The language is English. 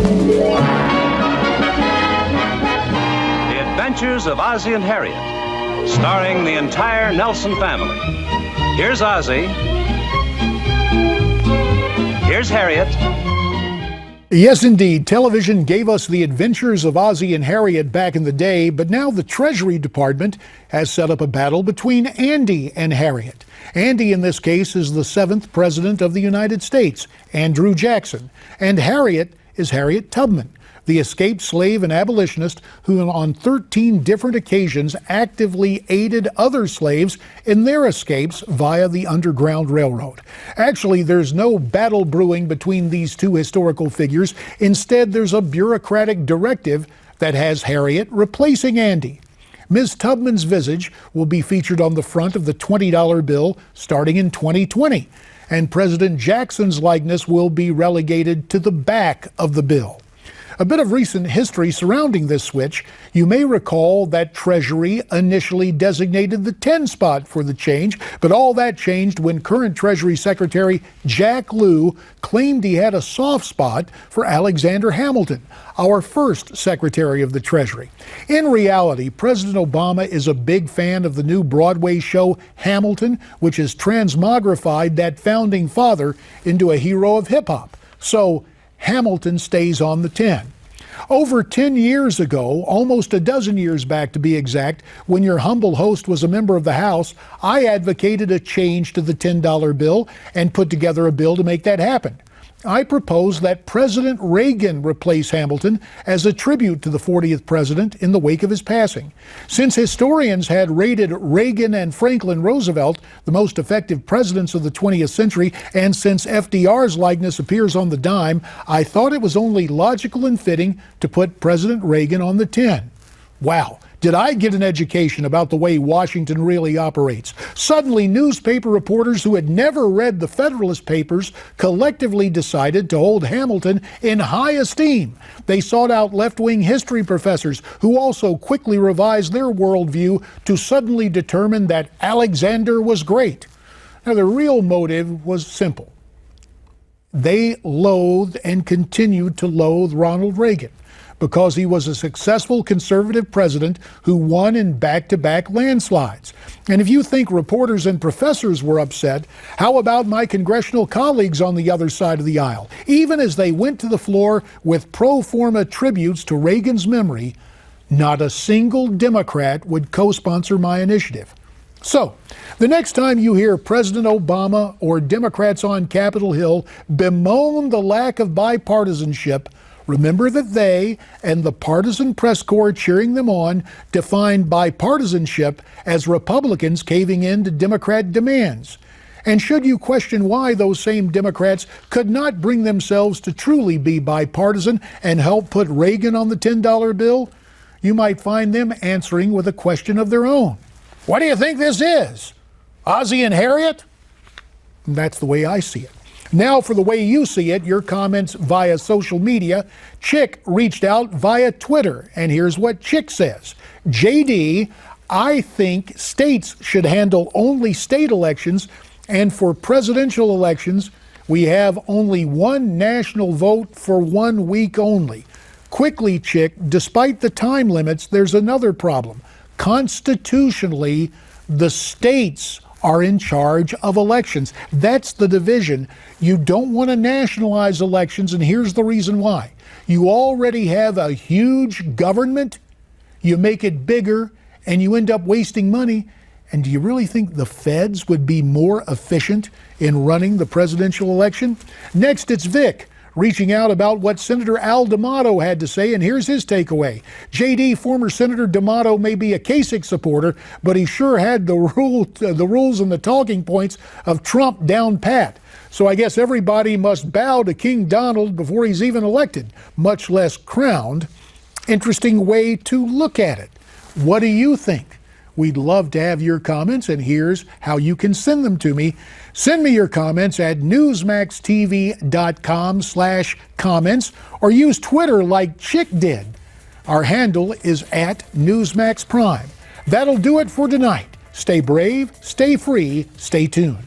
The Adventures of Ozzie and Harriet, starring the entire Nelson family. Here's Ozzie. Here's Harriet. Yes, indeed. Television gave us the adventures of Ozzie and Harriet back in the day, but now the Treasury Department has set up a battle between Andy and Harriet. Andy, in this case, is the 7th President of the United States, Andrew Jackson, and Harriet is Harriet Tubman, the escaped slave and abolitionist who on 13 different occasions actively aided other slaves in their escapes via the Underground Railroad. Actually, there's no battle brewing between these two historical figures. Instead, there's a bureaucratic directive that has Harriet replacing Andy. Ms. Tubman's visage will be featured on the front of the $20 bill starting in 2020, and President Jackson's likeness will be relegated to the back of the bill. A bit of recent history surrounding this switch. You may recall that Treasury initially designated the 10 spot for the change, but all that changed when current Treasury Secretary Jack Lew claimed he had a soft spot for Alexander Hamilton, our first Secretary of the Treasury. In reality, President Obama is a big fan of the new Broadway show Hamilton, which has transmogrified that founding father into a hero of hip-hop. So Hamilton stays on the 10. Over 10 years ago, almost a dozen years back to be exact, when your humble host was a member of the House, I advocated a change to the $10 bill and put together a bill to make that happen. I proposed that President Reagan replace Hamilton as a tribute to the 40th president in the wake of his passing. Since historians had rated Reagan and Franklin Roosevelt the most effective presidents of the 20th century, and since FDR's likeness appears on the dime, I thought it was only logical and fitting to put President Reagan on the 10. Wow. Did I get an education about the way Washington really operates? Suddenly, newspaper reporters who had never read the Federalist Papers collectively decided to hold Hamilton in high esteem. They sought out left-wing history professors who also quickly revised their worldview to suddenly determine that Alexander was great. Now, the real motive was simple. They loathed and continued to loathe Ronald Reagan, because he was a successful conservative president who won in back-to-back landslides. And if you think reporters and professors were upset, how about my congressional colleagues on the other side of the aisle? Even as they went to the floor with pro forma tributes to Reagan's memory, not a single Democrat would co-sponsor my initiative. So, the next time you hear President Obama or Democrats on Capitol Hill bemoan the lack of bipartisanship, remember that they and the partisan press corps cheering them on define bipartisanship as Republicans caving in to Democrat demands. And should you question why those same Democrats could not bring themselves to truly be bipartisan and help put Reagan on the $10 bill, you might find them answering with a question of their own. What do you think this is? Ozzie and Harriet? And that's the way I see it. Now for the way you see it, your comments via social media. Chick reached out via Twitter, and here's what Chick says. JD, I think states should handle only state elections, and for presidential elections, we have only one national vote for 1 week only. Quickly, Chick, despite the time limits, there's another problem. Constitutionally, the states are in charge of elections. That's the division. You don't want to nationalize elections, and here's the reason why. You already have a huge government, you make it bigger, and you end up wasting money. And do you really think the feds would be more efficient in running the presidential election? Next, it's Vic, reaching out about what Senator Al D'Amato had to say, and here's his takeaway. JD, former Senator D'Amato may be a Kasich supporter, but he sure had the rules and the talking points of Trump down pat. So I guess everybody must bow to King Donald before he's even elected, much less crowned. Interesting way to look at it. What do you think? We'd love to have your comments, and here's how you can send them to me. Send me your comments at newsmaxtv.com/comments, or use Twitter like Chick did. Our handle is @NewsmaxPrime. That'll do it for tonight. Stay brave, stay free, stay tuned.